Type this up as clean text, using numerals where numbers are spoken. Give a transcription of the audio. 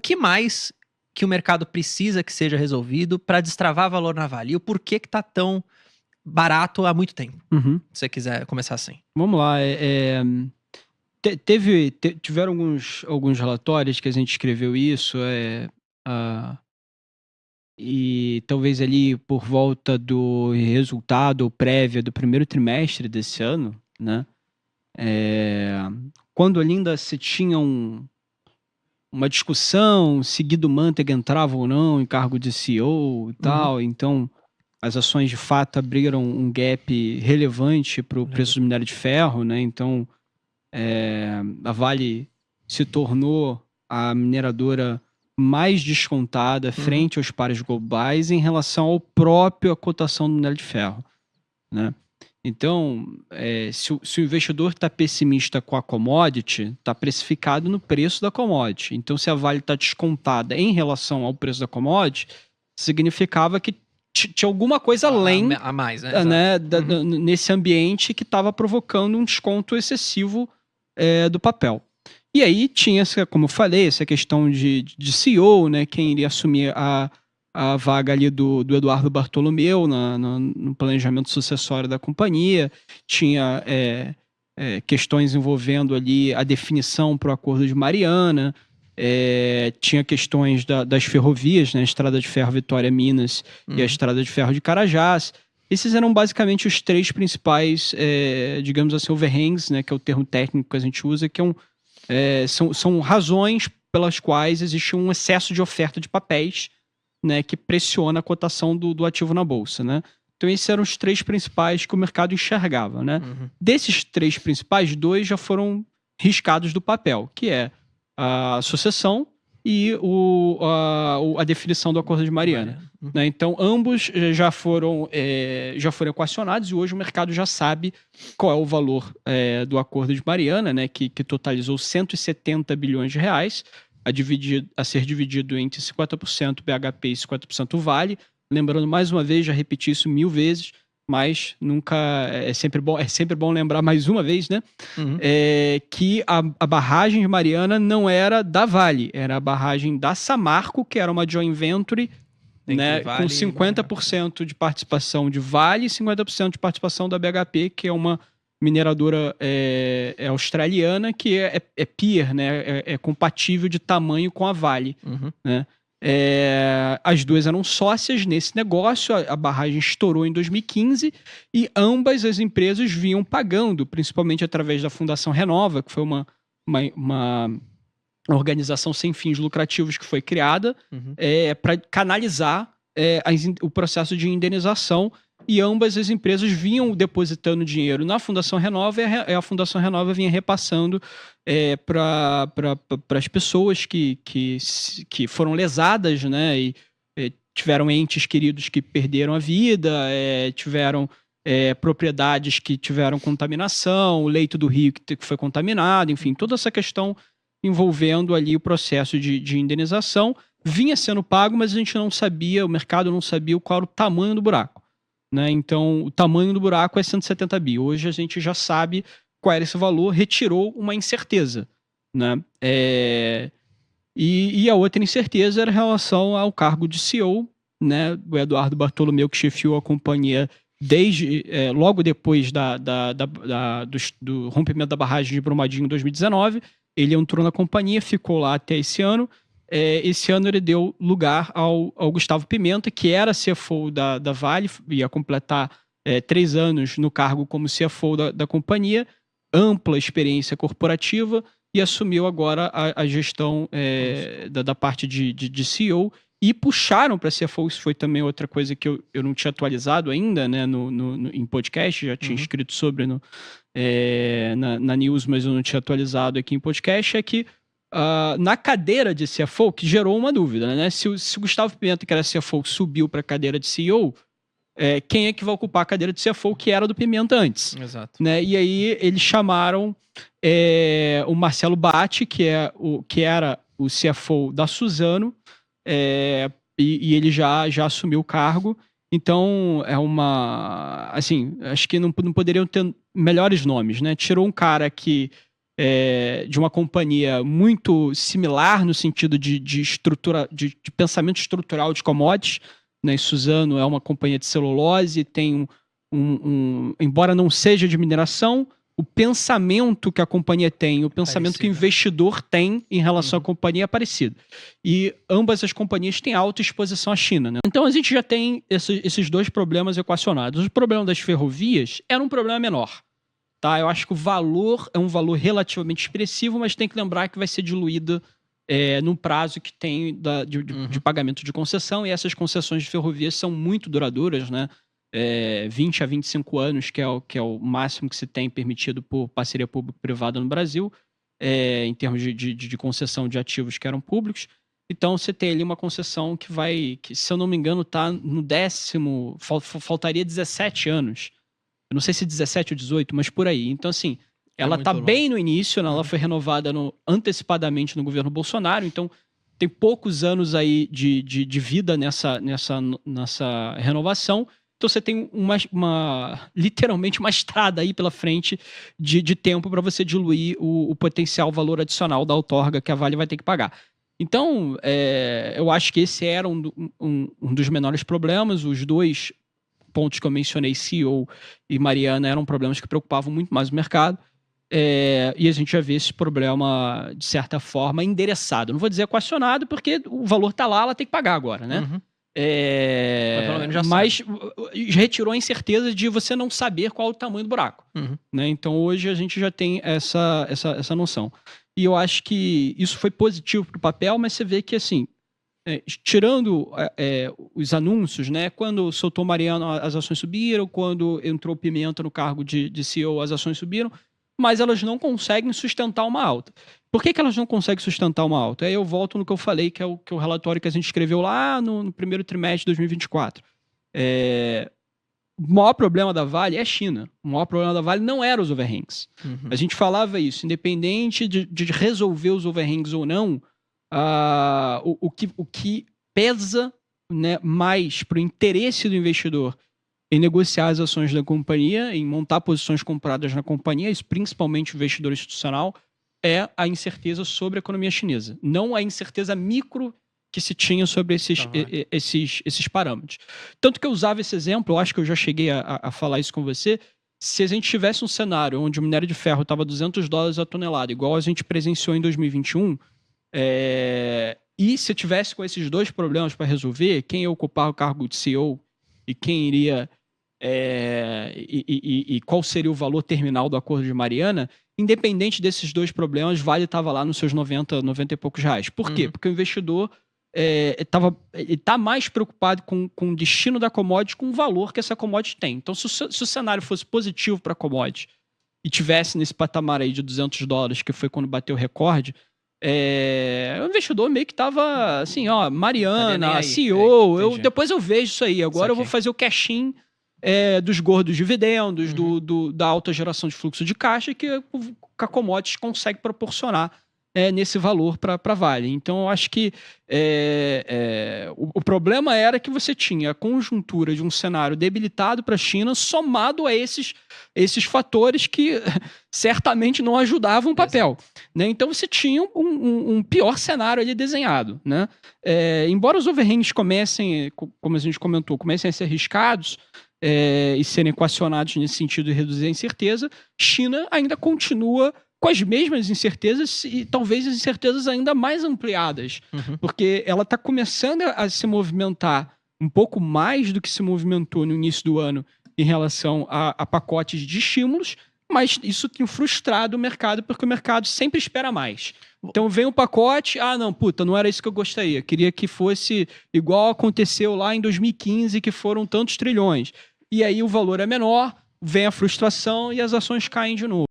que mais que o mercado precisa que seja resolvido para destravar valor na Vale? E o porquê que tá tão barato há muito tempo? Se você quiser começar assim. Vamos lá. Tiveram alguns relatórios que a gente escreveu isso, e talvez ali por volta do resultado ou prévia do primeiro trimestre desse ano, né? Quando ainda se tinha uma discussão se Guido Mantega entrava ou não em cargo de CEO e tal, então as ações de fato abriram um gap relevante para o preço do minério de ferro, né? Então a Vale se tornou a mineradora mais descontada frente aos pares globais em relação ao próprio a cotação do minério de ferro, né? Então, se o investidor está pessimista com a commodity, está precificado no preço da commodity. Então, se a Vale está descontada em relação ao preço da commodity, significava que tinha alguma coisa além a mais, né? Nesse ambiente que estava provocando um desconto excessivo do papel. E aí tinha, como eu falei, essa questão de CEO, né? Quem iria assumir a vaga ali do Eduardo Bartolomeu no planejamento sucessório da companhia. Tinha questões envolvendo ali a definição para o Acordo de Mariana. Tinha questões das ferrovias, né? A Estrada de Ferro Vitória-Minas e a Estrada de Ferro de Carajás. Esses eram basicamente os três principais, digamos assim, overhangs, né? Que é o termo técnico que a gente usa, que são razões pelas quais existe um excesso de oferta de papéis, né, que pressiona a cotação do ativo na bolsa, né? Então esses eram os três principais que o mercado enxergava, né? Desses três principais, 2 já foram riscados do papel, que é a sucessão e a definição do Acordo de Mariana. Né? Então ambos já foram equacionados e hoje o mercado já sabe qual é o valor do Acordo de Mariana, né, que totalizou 170 bilhões de reais, a ser dividido entre 50% BHP e 50% Vale. Lembrando mais uma vez, já repeti isso 1000 vezes, mas nunca é sempre bom lembrar mais uma vez, né? Que a barragem de Mariana não era da Vale, era a barragem da Samarco, que era uma joint venture, né, com 50% de participação de Vale e 50% de participação da BHP, que é uma mineradora australiana que é peer, né? É compatível de tamanho com a Vale. Né? As duas eram sócias nesse negócio, a barragem estourou em 2015 e ambas as empresas vinham pagando, principalmente através da Fundação Renova, que foi uma organização sem fins lucrativos que foi criada para canalizar o processo de indenização, e ambas as empresas vinham depositando dinheiro na Fundação Renova e a Fundação Renova vinha repassando para as pessoas que foram lesadas, né, e tiveram entes queridos que perderam a vida, tiveram propriedades que tiveram contaminação, o leito do rio que foi contaminado, enfim, toda essa questão envolvendo ali o processo de indenização vinha sendo pago, mas a gente não sabia, o mercado não sabia qual era o tamanho do buraco. Né? Então, o tamanho do buraco é 170 bi. Hoje a gente já sabe qual era esse valor, retirou uma incerteza. Né? E a outra incerteza era em relação ao cargo de CEO, né? O Eduardo Bartolomeu, que chefiou a companhia logo depois do rompimento da barragem de Brumadinho em 2019. Ele entrou na companhia, ficou lá até esse ano. Esse ano ele deu lugar ao Gustavo Pimenta, que era CFO da Vale, ia completar 3 anos no cargo como CFO da companhia, ampla experiência corporativa, e assumiu agora a gestão da parte de CEO, e puxaram para CFO. Isso foi também outra coisa que eu não tinha atualizado ainda, né, em podcast, já tinha escrito sobre na news, mas eu não tinha atualizado aqui em podcast, é que na cadeira de CFO, que gerou uma dúvida, né? Se o Gustavo Pimenta, que era CFO, subiu para a cadeira de CEO, quem é que vai ocupar a cadeira de CFO que era do Pimenta antes? Exato. Né? E aí eles chamaram o Marcelo Batti, que era o CFO da Suzano, e ele já assumiu o cargo. Então, assim, acho que não poderiam ter melhores nomes, né? Tirou um cara que de uma companhia muito similar no sentido de estrutura, de pensamento estrutural de commodities, né? Suzano é uma companhia de celulose, tem embora não seja de mineração, o pensamento que a companhia tem, o pensamento que o investidor tem em relação à companhia é parecido. E ambas as companhias têm alta exposição à China, né? Então a gente já tem esses dois problemas equacionados. O problema das ferrovias era um problema menor. Tá? Eu acho que o valor é um valor relativamente expressivo, mas tem que lembrar que vai ser diluído no prazo que tem de pagamento de concessão, e essas concessões de ferrovias são muito duradouras, né? 20 a 25 anos, que é o máximo que se tem permitido por parceria público-privada no Brasil, em termos de concessão de ativos que eram públicos. Então, você tem ali uma concessão que se eu não me engano, está no 10º, faltaria 17 anos. Eu não sei se 17 ou 18, mas por aí. Então, assim, ela está bem no início, né? Ela foi renovada antecipadamente no governo Bolsonaro, então tem poucos anos aí de vida nessa renovação. Então você tem literalmente uma estrada aí pela frente de tempo para você diluir o potencial valor adicional da outorga que a Vale vai ter que pagar. Então, eu acho que esse era um dos menores problemas. Os dois pontos que eu mencionei, CEO e Mariana, eram problemas que preocupavam muito mais o mercado. E a gente já vê esse problema, de certa forma, endereçado. Não vou dizer equacionado, porque o valor está lá, ela tem que pagar agora, né? Mas retirou a incerteza de você não saber qual o tamanho do buraco. Né? Então hoje a gente já tem essa noção. E eu acho que isso foi positivo para o papel, mas você vê que, assim, tirando os anúncios, né? Quando soltou Mariano, as ações subiram, quando entrou Pimenta no cargo de CEO, as ações subiram, mas elas não conseguem sustentar uma alta. Por que elas não conseguem sustentar uma alta? Aí eu volto no que eu falei, que é o relatório que a gente escreveu lá no primeiro trimestre de 2024. O maior problema da Vale é a China. O maior problema da Vale não era os overhangs. A gente falava isso, independente de resolver os overhangs ou não, o que pesa, né, mais para o interesse do investidor em negociar as ações da companhia, em montar posições compradas na companhia, isso principalmente o investidor institucional, é a incerteza sobre a economia chinesa. Não a incerteza micro que se tinha sobre esses parâmetros. Tanto que eu usava esse exemplo, eu acho que eu já cheguei a falar isso com você, se a gente tivesse um cenário onde o minério de ferro estava $200 a tonelada, igual a gente presenciou em 2021, e se tivesse com esses dois problemas para resolver, quem ia ocupar o cargo de CEO e quem iria e qual seria o valor terminal do acordo de Mariana, independente desses dois problemas, Vale estava lá nos seus 90 e poucos reais. Por quê? Porque o investidor está mais preocupado com o destino da commodity, com o valor que essa commodity tem. Então, se o cenário fosse positivo para a commodity e tivesse nesse patamar aí de $200, que foi quando bateu o recorde, o investidor meio que estava assim, ó, Mariana, CEO, depois eu vejo isso aí, agora eu vou fazer o cash-in dos gordos dividendos, da alta geração de fluxo de caixa que a commodities consegue proporcionar nesse valor para a Vale. Então, eu acho que o problema era que você tinha a conjuntura de um cenário debilitado para a China, somado a esses fatores que certamente não ajudavam o papel. Né? Então, você tinha um pior cenário ali desenhado. Né? Embora os overhangs comecem, como a gente comentou, comecem a ser arriscados, e serem equacionados nesse sentido de reduzir a incerteza, China ainda continua com as mesmas incertezas e talvez as incertezas ainda mais ampliadas, porque ela está começando a se movimentar um pouco mais do que se movimentou no início do ano em relação a pacotes de estímulos, mas isso tem frustrado o mercado, porque o mercado sempre espera mais. Então vem um pacote, não era isso que eu gostaria, queria que fosse igual aconteceu lá em 2015, que foram tantos trilhões. E aí o valor é menor, vem a frustração e as ações caem de novo.